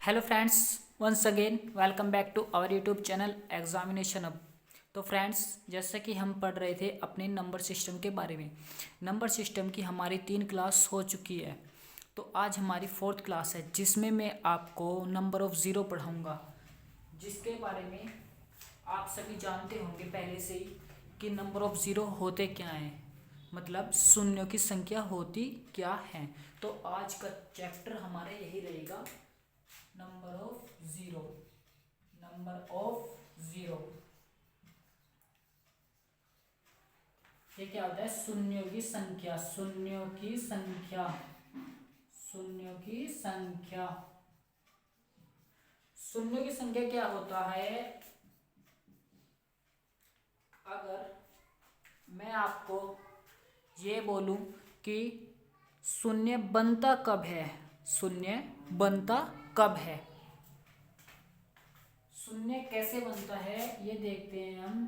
Hello friends, once again welcome back to our YouTube channel examination अब। तो friends, जैसा कि हम पढ़ रहे थे अपने नंबर सिस्टम के बारे में। नंबर सिस्टम की हमारी 3 क्लास हो चुकी है। तो आज हमारी 4th क्लास है जिसमें मैं आपको नंबर ऑफ ज़ीरो पढ़ाऊँगा, जिसके बारे में आप सभी जानते होंगे पहले से ही कि नंबर ऑफ ज़ीरो होते क्या हैं, मतलब शून्यों की संख्या होती क्या है। तो आज का चैप्टर हमारा यही रहेगा, number of zero. Number of zero ये क्या होता है? शून्यों की संख्या, शून्यों की संख्या, शून्यों की संख्या। शून्यों की संख्या क्या होता है? अगर मैं आपको ये बोलूं कि शून्य बनता कब है, शून्य बनता कब है, शून्य कैसे बनता है, ये देखते हैं हम।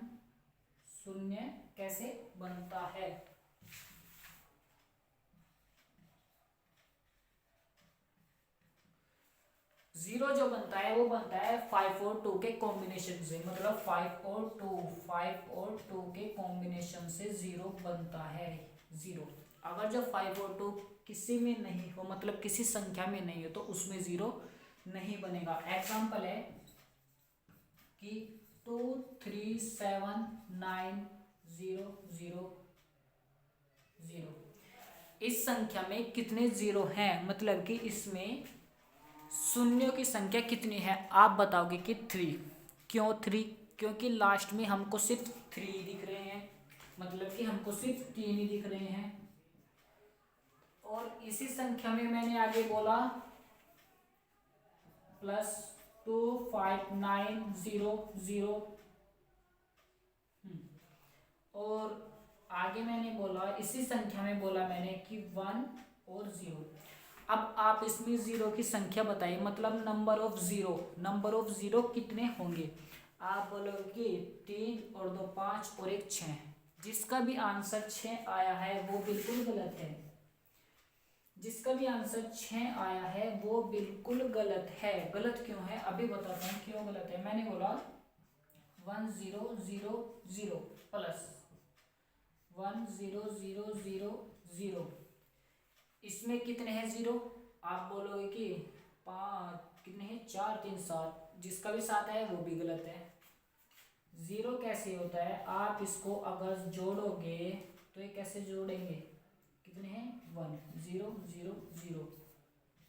शून्य कैसे बनता है? जीरो जो बनता है वो बनता है 5 और 2 के कॉम्बिनेशन से, मतलब 5 और 2 के कॉम्बिनेशन से जीरो बनता है। जीरो अगर जो 5 और 2 किसी में नहीं हो, मतलब किसी संख्या में नहीं हो, तो उसमें जीरो नहीं बनेगा। एग्जाम्पल है कि 2 3 7 9 0 0 0। इस संख्या में कितने जीरो हैं, मतलब कि इसमें शून्यों की संख्या कितनी है? आप बताओगे कि 3। क्यों 3? क्योंकि लास्ट में हमको सिर्फ 3 दिख रहे हैं, मतलब कि हमको सिर्फ 3 ही दिख रहे हैं। और इसी संख्या में मैंने आगे बोला +2 5 9 0 0। और आगे मैंने बोला, इसी संख्या में बोला मैंने कि 1 और 0। अब आप इसमें जीरो की संख्या बताइए, मतलब number of zero, number of zero कितने होंगे? आप बोलोगे कि 3 और 2 5 और 1 6। जिसका भी आंसर 6 आया है वो बिल्कुल गलत है। जिसका भी आंसर 6 आया है वो बिल्कुल गलत है। गलत क्यों है अभी बताता हूँ क्यों गलत है। मैंने बोला 1 0 0 0 प्लस 1 0 0 0 0। इसमें कितने हैं जीरो? आप बोलोगे कि 5 कितने हैं, 4 3 7। जिसका भी 7 है वो भी गलत है। जीरो कैसे होता है? आप इसको अगर जोड़ोगे तो ये कैसे जोड़ेंगे? कितने हैं? 1 0 0 0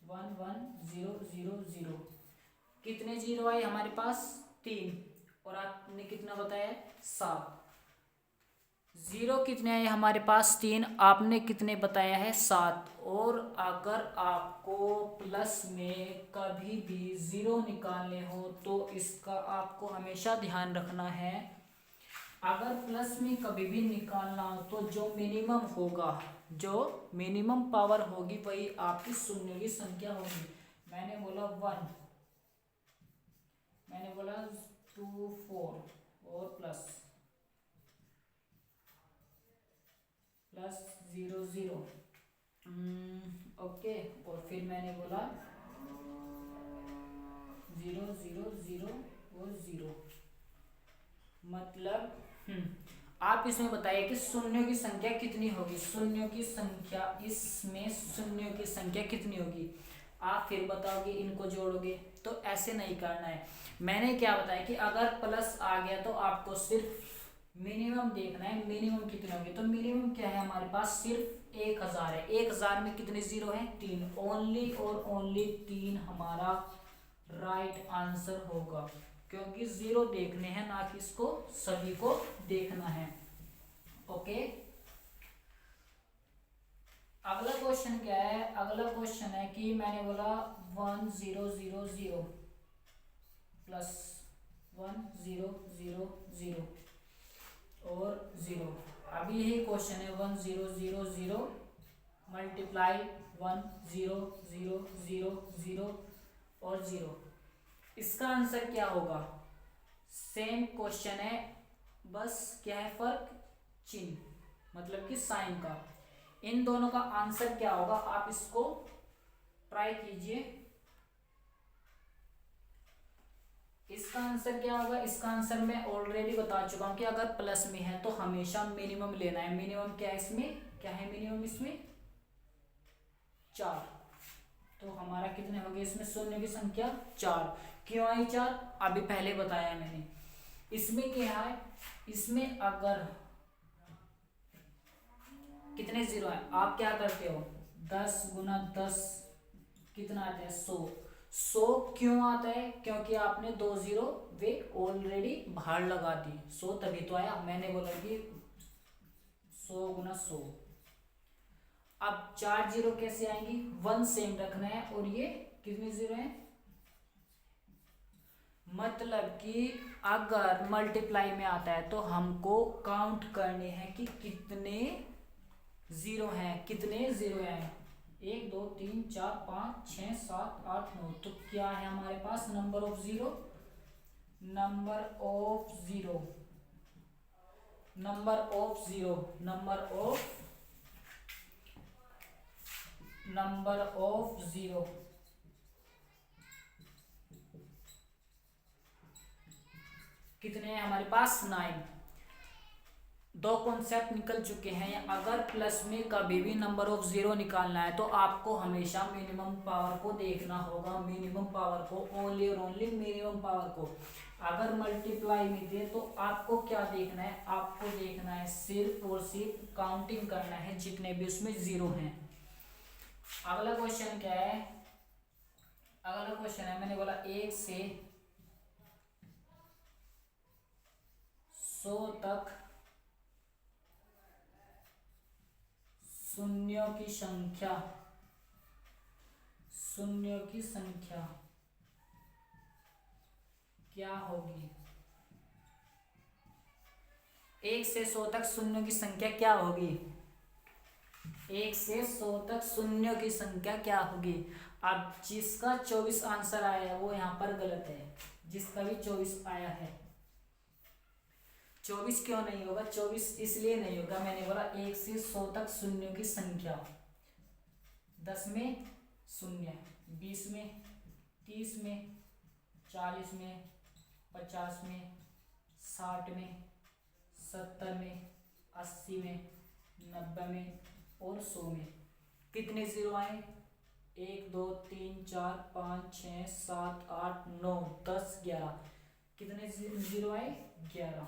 1 1 0 0 0। कितने जीरो आए हमारे पास? 3। और आपने कितना बताया? 7। जीरो कितने आए हमारे पास? 3। आपने कितने बताया है? 7। और अगर आपको प्लस में कभी भी जीरो निकालने हो तो इसका आपको हमेशा ध्यान रखना है, अगर प्लस में कभी भी निकालना हो तो जो मिनिमम होगा, जो मिनिमम पावर होगी वही आपकी शून्य की संख्या होगी। मैंने बोला 1, मैंने बोला 2 4 और प्लस 0 0। ओके। और फिर मैंने बोला 0 0 0 और 0, मतलब आप इसमें बताइए कि शून्यों की संख्या कितनी होगी? शून्यों की संख्या, इसमें शून्यों की संख्या कितनी होगी? आप फिर बताओगे, इनको जोड़ोगे। तो ऐसे नहीं करना है। मैंने क्या बताया कि अगर प्लस आ गया तो आपको सिर्फ मिनिमम देखना है, मिनिमम कितने होंगे। तो मिनिमम क्या है हमारे पास? सिर्फ 1000 है। 1000 में कितने जीरो हैं? 3। ओनली और ओनली 3 हमारा राइट आंसर होगा, क्योंकि जीरो देखने हैं ना कि इसको सभी को देखना है। ओके। अगला क्वेश्चन क्या है? अगला क्वेश्चन है कि मैंने बोला 1 0 0 0 प्लस 1 0 0 0 और 0। अभी यही क्वेश्चन है 1 0 0 0 मल्टीप्लाई 1 0 0 0 0 और 0। इसका आंसर क्या होगा? सेम क्वेश्चन है, बस क्या है फर्क? चिन्ह, मतलब कि साइन का। इन दोनों का आंसर क्या होगा आप इसको ट्राई कीजिए। आंसर क्या होगा? इसका आंसर मैं ऑलरेडी बता चुका हूँ कि अगर प्लस में है तो हमेशा मिनिमम लेना है। मिनिमम क्या है इसमें? क्या है मिनिमम इसमें? 4। तो हमारा कितने हो गए इसमें? शून्य की संख्या 4। क्यों आई 4? अभी पहले बताया मैंने। इसमें क्या है? इसमें अगर कितने जीरो है, आप क्या करते हो? 10 गुना 10 कितना आता है? 100। 100 क्यों आता है? क्योंकि आपने 2 जीरो वे ऑलरेडी बाहर लगा दी। 100 तभी तो आया। मैंने बोला कि 100 गुना 100। अब 4 जीरो कैसे आएंगी? 1 सेम रखना है। और ये कितने जीरो है? मतलब कि अगर मल्टीप्लाई में आता है तो हमको काउंट करने हैं कि कितने जीरो हैं। कितने जीरो हैं? 1 2 3 4 5 6 7 8 9। तो क्या है हमारे पास? Number of zero. Number of zero. Number of zero. Number of zero कितने हैं हमारे पास? 9। दो कॉन्सेप्ट निकल चुके हैं। अगर प्लस में कभी भी नंबर ऑफ जीरो निकालना है तो आपको हमेशा मिनिमम पावर को देखना होगा। मिनिमम पावर को, ओनली और ओनली मिनिमम पावर को। अगर मल्टीप्लाई में दे तो आपको क्या देखना है? आपको देखना है सिर्फ और सिर्फ काउंटिंग करना है जितने भी उसमें जीरो हैं। अगला क्वेश्चन क्या है? अगला क्वेश्चन है, मैंने बोला 1 से 100 तक शून्यों की संख्या। शून्यों की संख्या क्या होगी? 1 से 100 तक शून्यों की संख्या क्या होगी? 1 से 100 तक शून्यों की संख्या क्या होगी? अब जिसका 24 आंसर आया है वो यहाँ पर गलत है। जिसका भी 24 आया है, 24 क्यों नहीं होगा? 24 इसलिए नहीं होगा, मैंने बोला 1 से 100 तक शून्यों की संख्या। 10 में शून्य, 20 में, 30 में, 40 में, 50 में, 60 में, 70 में, 80 में, 90 में और 100 में। कितने जीरो आए? 1 2 3 4 5 6 7 8 9 10 11। कितने जीरो आए? 11।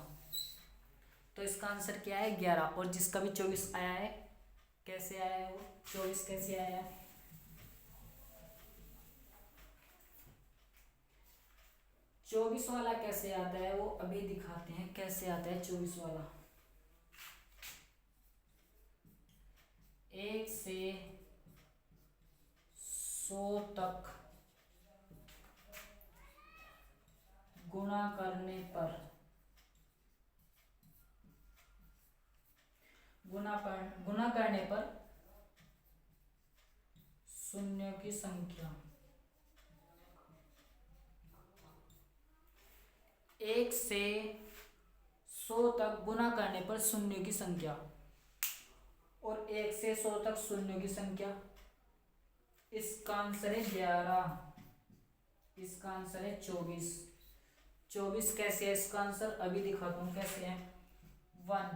तो इसका आंसर क्या है? 11। और जिसका भी 24 आया है, कैसे आया है वो? 24 कैसे आया है? चौबीस वाला कैसे आता है वो अभी दिखाते हैं। कैसे आता है 24 वाला? 1 से 100 तक गुणा करने पर गुणा करने पर शून्यों की संख्या। 1 से 100 तक गुणा करने पर शून्यों की संख्या। और 1 से 100 तक शून्यों की संख्या। इसका आंसर है 11। इसका आंसर है 24। 24 कैसे है इसका आंसर? अभी दिखाता हूँ कैसे है। 1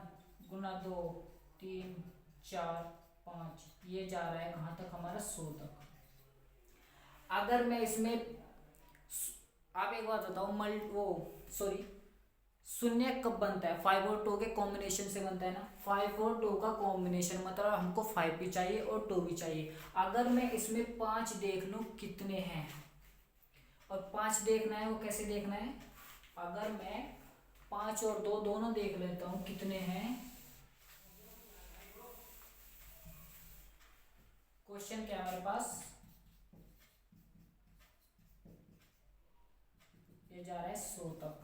गुना 2 3 4 5, ये जा रहा है कहाँ तक? हमारा 100 तक। अगर मैं इसमें, आप एक बात बताओ, शून्य कब बनता है? 5 और 2 के कॉम्बिनेशन से बनता है ना। 5 और 2 का कॉम्बिनेशन मतलब हमको 5 भी चाहिए और 2 भी चाहिए। अगर मैं इसमें 5 देख लूँ कितने हैं, और 5 देखना है वो कैसे देखना है? अगर मैं 5 और 2 दोनों देख लेता हूँ कितने हैं। क्वेश्चन क्या है हमारे पास? ये जा रहा है 100 तक।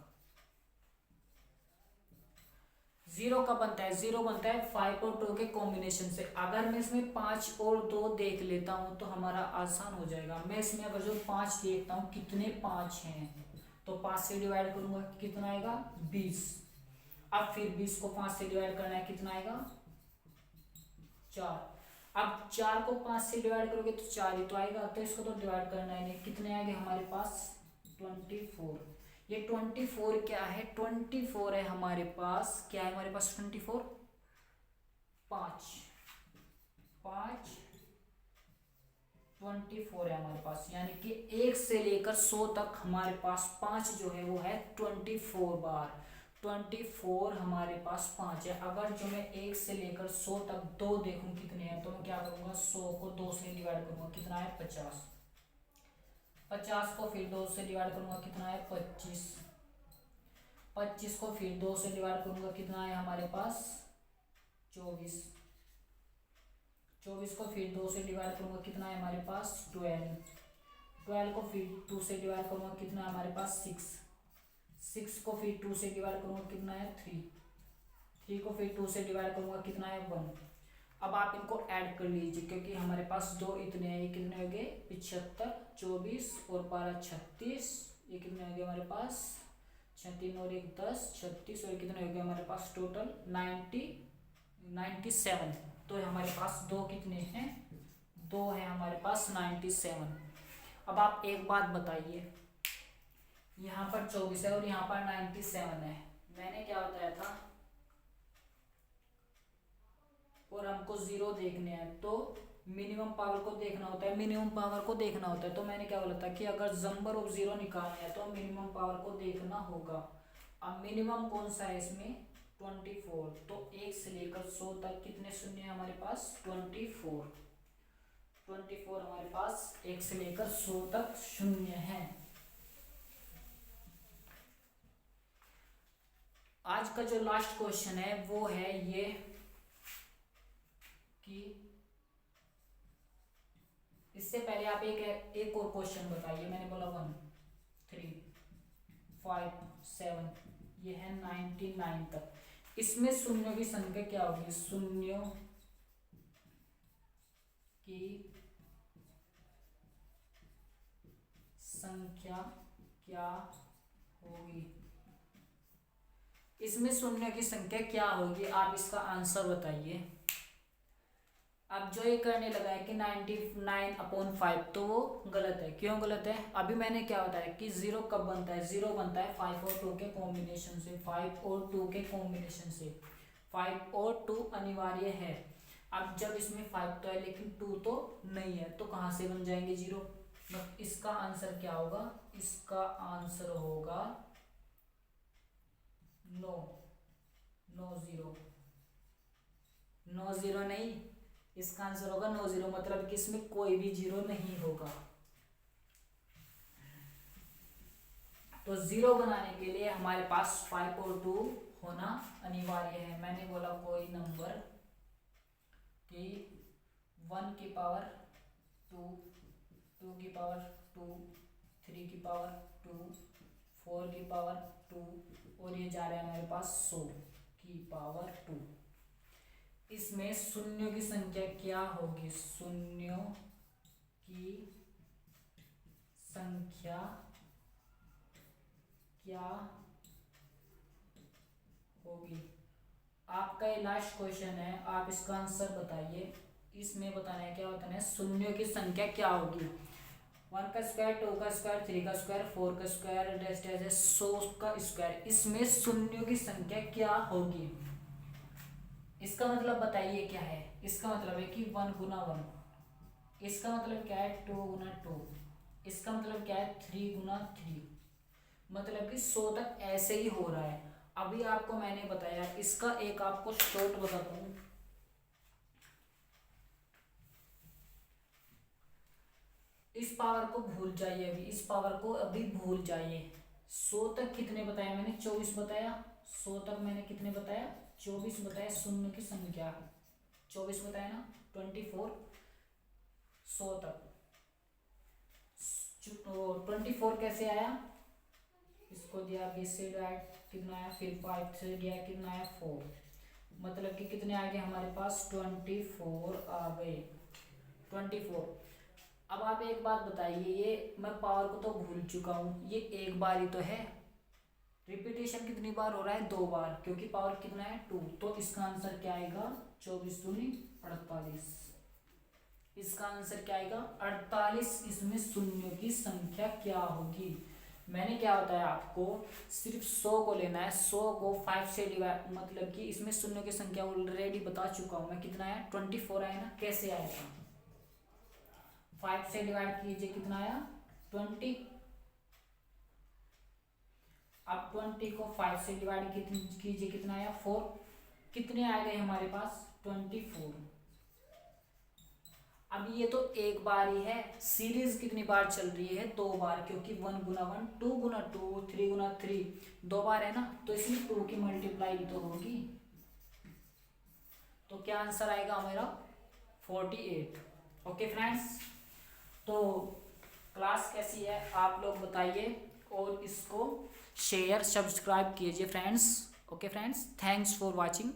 जीरो कब बनता है? जीरो बनता है 5 और 2 के कॉम्बिनेशन से। अगर मैं इसमें 5 और 2 देख लेता हूं तो हमारा आसान हो जाएगा। मैं इसमें अगर जो 5 देखता हूं कितने 5 हैं, तो 5 से डिवाइड करूंगा, कितना आएगा? 20। अब फिर 20 को 5 से डिवाइड करना है, कितना आएगा? 4। अब 4 को 5 से डिवाइड करोगे तो 4 ही तो आएगा, तो इसको तो डिवाइड करना ही नहीं। कितने आएंगे हमारे पास? 24। ये 24 क्या है, 24 है हमारे पास, क्या है हमारे पास 24, 5 5 24 है हमारे पास, यानी कि 1 से लेकर 100 तक हमारे पास 5 जो है वो है 24 बार। 24 हमारे पास 5 है। अगर जो मैं 1 से लेकर 100 तक 2 देखूं कितने हैं, तो मैं क्या करूंगा, 100 को 2 से डिवाइड करूंगा, कितना है 50। 50 को फिर 2 से डिवाइड करूंगा, कितना है 25। 25 को फिर 2 से डिवाइड करूंगा, कितना है हमारे पास 24। 24 को फिर 2 से डिवाइड करूंगा, कितना है हमारे पास 12। 12 को फिर 2 से डिवाइड करूंगा, कितना है हमारे पास 6। 6 को फिर 2 से डिवाइड करूंगा, कितना है 3। 3 को फिर 2 से डिवाइड करूंगा, कितना है 1। अब आप इनको ऐड कर लीजिए, क्योंकि हमारे पास दो इतने हैं, ये कितने हो गए 75, 24 और 12 36, ये कितने हो गए हमारे पास 3 और 1 10, 36 और कितने हो गए हमारे पास टोटल 97। तो हमारे पास दो कितने हैं, दो है हमारे पास 97। अब आप एक बात बताइए, यहाँ पर 24 है और यहाँ पर 97 है, मैंने क्या बताया था, और हमको जीरो देखने हैं तो मिनिमम पावर को देखना होता है, मिनिमम पावर को देखना होता है। तो मैंने क्या बोला था कि अगर नंबर ऑफ जीरो निकालना है तो मिनिमम पावर को देखना होगा। अब मिनिमम कौन सा है इसमें 24, तो 1 से लेकर 100 तक कितने शून्य है हमारे पास 24। 24 हमारे पास 1 से लेकर 100 तक शून्य है। आज का जो लास्ट क्वेश्चन है वो है ये कि इससे पहले आप एक और क्वेश्चन बताइए। मैंने बोला 1 3 5 7, ये है 99 तक। इसमें शून्यों की संख्या क्या होगी, शून्यों की संख्या क्या होगी, इसमें शून्य की संख्या क्या होगी, आप इसका आंसर बताइए। अब जो ये करने लगा है कि 99/5, तो वो गलत है। क्यों गलत है, अभी मैंने क्या बताया कि जीरो कब बनता है, जीरो बनता है 5 और 2 के कॉम्बिनेशन से, 5 और 2 के कॉम्बिनेशन से। 5 और 2 अनिवार्य है। अब जब इसमें 5 तो है लेकिन 2 तो नहीं है, तो कहाँ से बन जाएंगे जीरो। मतलब इसका आंसर क्या होगा, इसका आंसर होगा 9 9 0 9 0 नहीं, इसका आंसर होगा 9 0, मतलब कि इसमें कोई भी जीरो नहीं होगा। तो जीरो बनाने के लिए हमारे पास 5 और 2 होना अनिवार्य है। मैंने बोला कोई नंबर कि 1 की पावर 2, 2 की पावर 2, 3 की पावर 2, 4 की पावर 2, और ये जा रहा है हमारे पास 100 की पावर 2। इसमें शून्यों की संख्या क्या होगी, शून्यों की संख्या क्या होगी। आपका ये लास्ट क्वेश्चन है, आप इसका आंसर बताइए। इसमें बताना है, क्या बताना है, शून्यों की संख्या क्या होगी। 1 का स्क्वायर, 2 का स्क्वायर, 3 का स्क्वायर, 4 का स्क्वायर, 100 का स्क्वायर, इसमें शून्यों की संख्या क्या होगी। इसका मतलब बताइए क्या है। इसका मतलब है कि 1 गुना 1, इसका मतलब क्या है 2 गुना 2, इसका मतलब क्या है 3 गुना 3, मतलब कि 100 तक ऐसे ही हो रहा है। अभी आपको मैंने बताया, इसका एक आपको शॉर्ट बताता हूँ। इस पावर को भूल जाइए, अभी इस पावर को अभी भूल जाइए। 100 तक कितने बताया मैंने, 24 बताया। 100 तक मैंने कितने बताया, 24 बताया। शून्य की संख्या 24 बताया ना, 24 100 तक। 24 कैसे आया, इसको दिया, 20 से डिवाइड कितना आया, फिर 5 से दिया कितना आया 4, मतलब कि कितने आ गए हमारे पास 24 आ गए, 24। अब आप एक बात बताइए, ये मैं पावर को तो भूल चुका हूँ, ये एक बार ही तो है, रिपीटेशन कितनी बार हो रहा है, 2 बार, क्योंकि पावर कितना है 2। तो इसका आंसर क्या आएगा, 24 दूनी 48। इसका आंसर क्या आएगा 48। इसमें शून्यों की संख्या क्या होगी, मैंने क्या बताया आपको, सिर्फ 100 को लेना है, 100 को 5 से डिवाइड, मतलब कि इसमें शून्यों की संख्या ऑलरेडी बता चुका हूँ मैं, कितना है 24 आया ना। कैसे आएगा, 5 से डिवाइड कीजिए, कितना आया 20। अब 20 को 5 से डिवाइड कीजिए, कितना आया 4। कितने आ गए हमारे पास 24। अब ये तो एक बार ही है, सीरीज कितनी बार चल रही है, 2 बार, क्योंकि 1 गुना 1, 2 गुना 2, 3 गुना 3, 2 बार है ना, तो इसमें 2 की मल्टीप्लाई तो होगी। तो क्या आंसर आएगा हमारा 48। ओके फ्रेंड्स, तो क्लास कैसी है आप लोग बताइए, और इसको शेयर सब्सक्राइब कीजिए friends. Okay friends, thanks for watching.